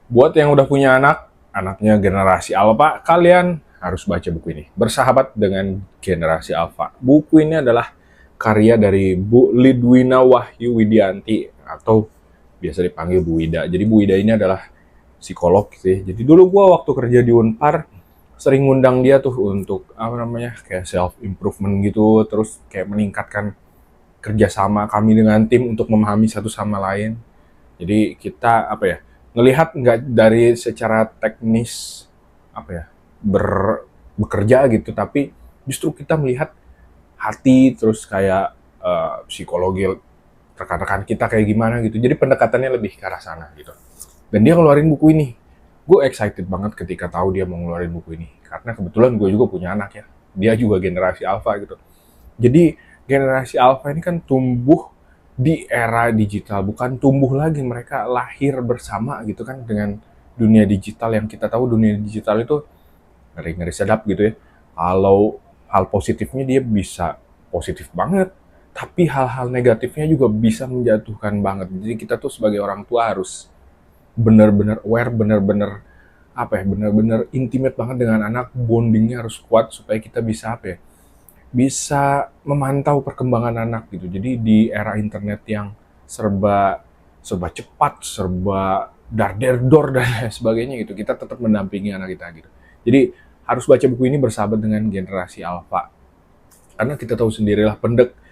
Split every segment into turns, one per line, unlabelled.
Buat yang udah punya anak, anaknya generasi Alpha, kalian harus baca buku ini. Bersahabat dengan generasi Alpha. Buku ini adalah karya dari Bu Lidwina Wahyu Widianti atau biasa dipanggil Bu Wida. Jadi Bu Wida ini adalah psikolog sih. Jadi dulu gua waktu kerja di Unpar sering ngundang dia tuh untuk apa namanya kayak self improvement gitu, terus kayak meningkatkan kerjasama kami dengan tim untuk memahami satu sama lain. Jadi kita apa ya ngelihat nggak dari secara teknis apa ya bekerja gitu, tapi justru kita melihat hati terus kayak psikologi rekan-rekan kita kayak gimana gitu. Jadi pendekatannya lebih ke arah sana gitu. Dan dia ngeluarin buku ini. Gue excited banget ketika tahu dia mau ngeluarin buku ini. Karena kebetulan gue juga punya anak ya. Dia juga generasi alpha gitu. Jadi generasi alpha ini kan tumbuh di era digital, bukan tumbuh lagi, mereka lahir bersama gitu kan dengan dunia digital. Yang kita tahu dunia digital itu ngeri-ngeri sedap gitu ya. Kalau hal positifnya dia bisa positif banget, tapi hal-hal negatifnya juga bisa menjatuhkan banget. Jadi kita tuh sebagai orang tua harus benar-benar aware, benar-benar apa ya, benar-benar intimate banget dengan anak, bondingnya harus kuat supaya kita bisa apa ya, bisa memantau perkembangan anak gitu. Jadi di era internet yang serba serba cepat, serba dar der dor dan lain sebagainya gitu, kita tetap mendampingi anak kita gitu. Jadi harus baca buku ini bersahabat dengan generasi alpha. Karena kita tahu sendirilah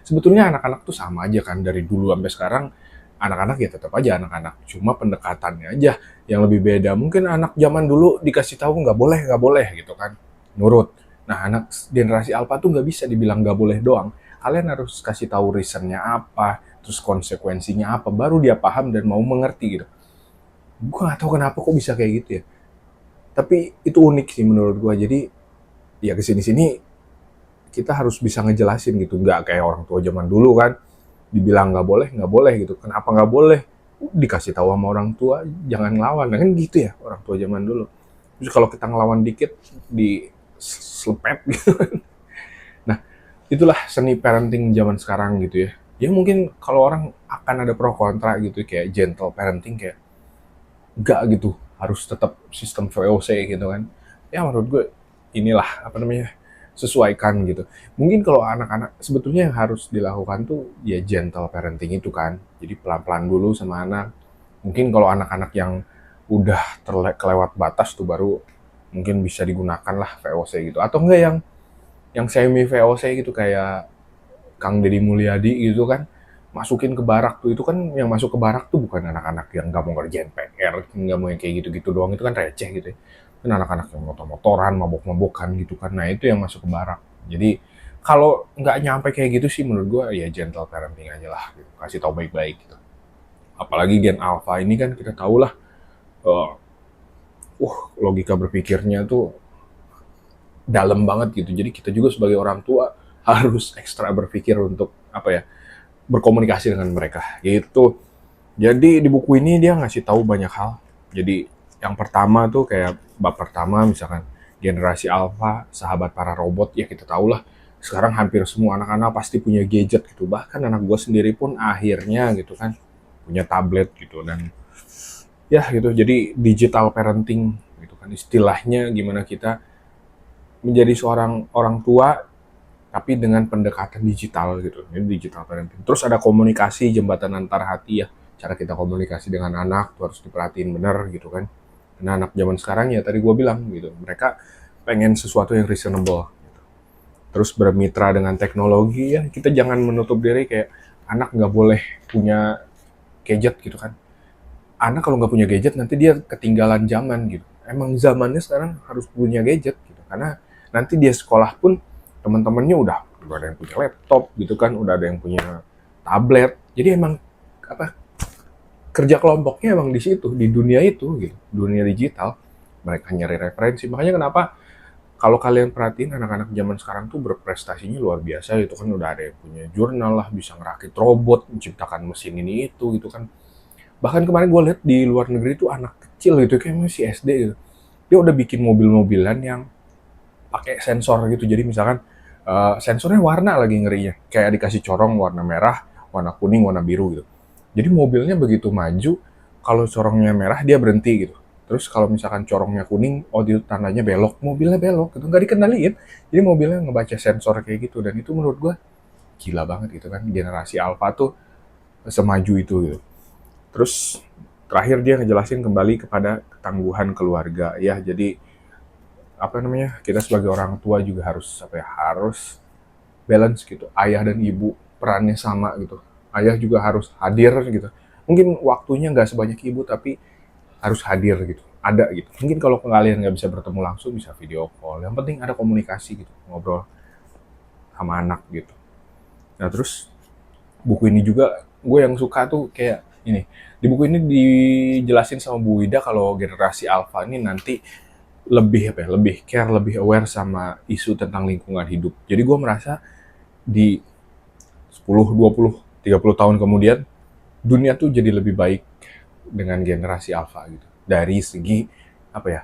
sebetulnya anak-anak tuh sama aja kan dari dulu sampai sekarang. Anak-anak ya tetap aja anak-anak, cuma pendekatannya aja yang lebih beda. Mungkin anak zaman dulu dikasih tahu nggak boleh gitu kan, nurut. Nah, anak generasi alpha tuh nggak bisa dibilang nggak boleh doang. Kalian harus kasih tahu reasonnya apa, terus konsekuensinya apa, baru dia paham dan mau mengerti gitu. Gue nggak tahu kenapa kok bisa kayak gitu ya. Tapi itu unik sih menurut gue. Jadi ya kesini-sini kita harus bisa ngejelasin gitu, nggak kayak orang tua zaman dulu kan, dibilang nggak boleh gitu. Kenapa nggak boleh? Dikasih tahu sama orang tua, jangan ngelawan. Nah, kan gitu ya orang tua zaman dulu. Terus kalau kita ngelawan dikit, di selepet gitu. Nah, itulah seni parenting zaman sekarang gitu ya. Ya mungkin kalau orang akan ada pro kontra gitu, kayak gentle parenting, kayak enggak gitu, harus tetap sistem VOC gitu kan. Ya menurut gue inilah apa namanya, sesuaikan gitu. Mungkin kalau anak-anak sebetulnya yang harus dilakukan tuh ya gentle parenting itu kan. Jadi pelan-pelan dulu sama anak. Mungkin kalau anak-anak yang udah kelewat batas tuh baru mungkin bisa digunakan lah VOC gitu. Atau enggak yang semi VOC gitu kayak Kang Deddy Mulyadi gitu kan, masukin ke barak tuh. Itu kan yang masuk ke barak tuh bukan anak-anak yang nggak mau ngerjain PR, nggak mau yang kayak gitu-gitu doang, itu kan receh gitu ya. Kan anak-anak yang motor-motoran, mabok-mabokan gitu kan, nah itu yang masuk ke barak. Jadi kalau nggak nyampe kayak gitu sih menurut gue ya gentle parenting aja lah gitu. Kasih tau baik-baik gitu. Apalagi Gen Alpha ini kan kita tahu lah, uh, logika berpikirnya tuh dalam banget gitu. Jadi kita juga sebagai orang tua harus ekstra berpikir untuk apa ya, berkomunikasi dengan mereka gitu. Jadi di buku ini dia ngasih tahu banyak hal. Jadi yang pertama tuh kayak bab pertama misalkan generasi alpha, sahabat para robot, ya kita tahu lah sekarang hampir semua anak-anak pasti punya gadget gitu. Bahkan anak gue sendiri pun akhirnya gitu kan punya tablet gitu. Dan ya gitu, jadi digital parenting gitu kan istilahnya, gimana kita menjadi seorang orang tua tapi dengan pendekatan digital gitu. Ini digital parenting. Terus ada komunikasi jembatan antar hati ya. Cara kita komunikasi dengan anak tuh harus diperhatiin bener gitu kan. Karena anak zaman sekarang ya tadi gue bilang gitu, mereka pengen sesuatu yang reasonable. Gitu. Terus bermitra dengan teknologi ya, kita jangan menutup diri kayak anak nggak boleh punya gadget gitu kan. Anak kalau nggak punya gadget nanti dia ketinggalan zaman gitu. Emang zamannya sekarang harus punya gadget gitu. Karena nanti dia sekolah pun teman-temannya udah ada yang punya laptop gitu kan, udah ada yang punya tablet. Jadi emang apa, kerja kelompoknya emang di situ, di dunia itu gitu, dunia digital. Mereka nyari referensi. Makanya kenapa kalau kalian perhatiin anak-anak zaman sekarang tuh berprestasinya luar biasa gitu kan, udah ada yang punya jurnal lah, bisa ngerakit robot, menciptakan mesin ini itu gitu kan. Bahkan kemarin gue lihat di luar negeri tuh anak kecil gitu kayak masih SD gitu. Dia udah bikin mobil-mobilan yang pakai sensor gitu. Jadi misalkan sensornya warna lagi ngerinya. Kayak dikasih corong warna merah, warna kuning, warna biru gitu. Jadi mobilnya begitu maju, kalau corongnya merah dia berhenti gitu. Terus kalau misalkan corongnya kuning, oh itu tandanya belok, mobilnya belok gitu, nggak dikendaliin. Jadi mobilnya ngebaca sensor kayak gitu, dan itu menurut gua gila banget gitu kan, generasi Alpha tuh semaju itu gitu. Terus terakhir dia ngejelasin kembali kepada ketangguhan keluarga ya. Jadi apa namanya, kita sebagai orang tua juga harus apa ya, harus balance gitu. Ayah dan ibu perannya sama gitu. Ayah juga harus hadir gitu. Mungkin waktunya nggak sebanyak ibu, tapi harus hadir gitu. Ada gitu. Mungkin kalau kalian nggak bisa bertemu langsung, bisa video call. Yang penting ada komunikasi gitu, ngobrol sama anak gitu. Nah terus buku ini juga gue yang suka tuh kayak ini. Di buku ini dijelasin sama Bu Wida kalau generasi Alpha ini nanti lebih apa ya, lebih care, lebih aware sama isu tentang lingkungan hidup. Jadi gue merasa di 10, 20, 30 tahun kemudian dunia tuh jadi lebih baik dengan generasi alpha gitu. Dari segi apa ya,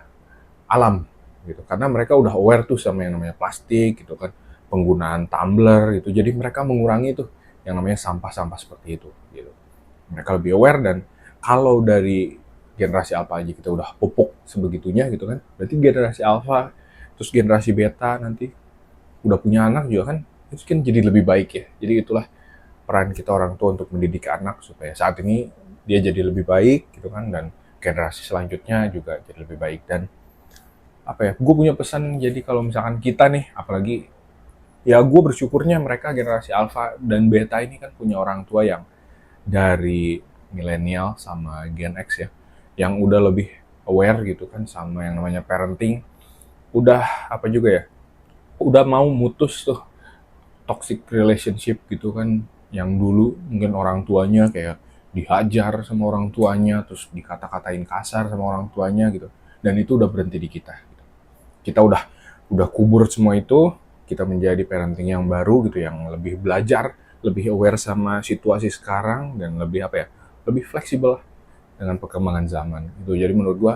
alam gitu. Karena mereka udah aware tuh sama yang namanya plastik gitu kan, penggunaan tumbler gitu. Jadi mereka mengurangi tuh yang namanya sampah-sampah seperti itu gitu. Mereka lebih aware, dan kalau dari generasi alpha aja kita udah pupuk sebegitunya gitu kan. Berarti generasi alpha terus generasi beta nanti udah punya anak juga kan, itu kan jadi lebih baik ya. Jadi itulah peran kita orang tua untuk mendidik anak supaya saat ini dia jadi lebih baik gitu kan, dan generasi selanjutnya juga jadi lebih baik. Dan apa ya, gue punya pesan, jadi kalau misalkan kita nih, apalagi ya gue bersyukurnya mereka generasi alpha dan beta ini kan punya orang tua yang dari milenial sama Gen X ya, yang udah lebih aware gitu kan sama yang namanya parenting, udah apa juga ya, udah mau mutus tuh toxic relationship gitu kan, yang dulu mungkin orang tuanya kayak dihajar sama orang tuanya, terus dikata-katain kasar sama orang tuanya gitu, dan itu udah berhenti di kita gitu. Kita udah kubur semua itu, kita menjadi parenting yang baru gitu, yang lebih belajar, lebih aware sama situasi sekarang, dan lebih apa ya, lebih fleksibel dengan perkembangan zaman itu. Jadi menurut gua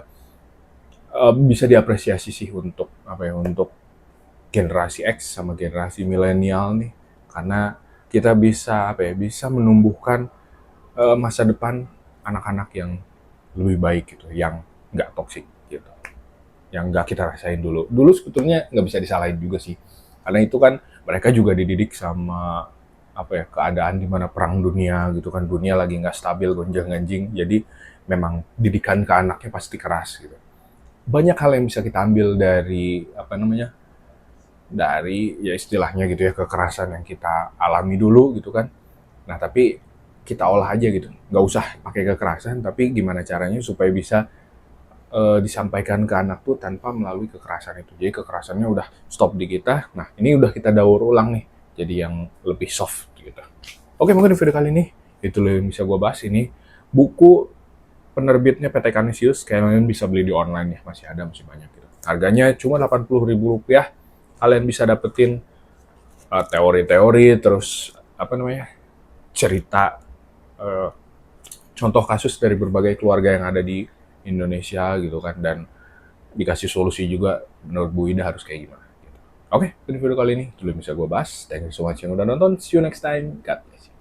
bisa diapresiasi sih untuk apa ya, untuk generasi X sama generasi milenial nih, karena kita bisa apa ya, bisa menumbuhkan masa depan anak-anak yang lebih baik gitu, yang nggak toksik gitu, yang nggak kita rasain dulu. Dulu sebetulnya nggak bisa disalahin juga sih, karena itu kan mereka juga dididik sama apa ya, keadaan di mana perang dunia gitu kan, dunia lagi nggak stabil, gonjang-ganjing. Jadi memang didikan ke anaknya pasti keras gitu. Banyak hal yang bisa kita ambil dari apa namanya, dari ya istilahnya gitu ya, kekerasan yang kita alami dulu gitu kan. Nah tapi kita olah aja gitu, nggak usah pakai kekerasan, tapi gimana caranya supaya bisa disampaikan ke anak tuh tanpa melalui kekerasan itu. Jadi kekerasannya udah stop di kita, nah ini udah kita daur ulang nih, jadi yang lebih soft gitu. Oke, mungkin di video kali ini itu yang bisa gue bahas. Ini buku penerbitnya PT Canisius, kalian bisa beli di online ya, masih ada, masih banyak gitu. Harganya cuma Rp80.000, kalian bisa dapetin teori-teori, terus apa namanya, cerita, eh, contoh kasus dari berbagai keluarga yang ada di Indonesia gitu kan, dan dikasih solusi juga menurut Bu Ida harus kayak gimana gitu. Oke, di video kali ini itu yang bisa gue bahas. Thank you so much yang udah nonton. See you next time. God bless you.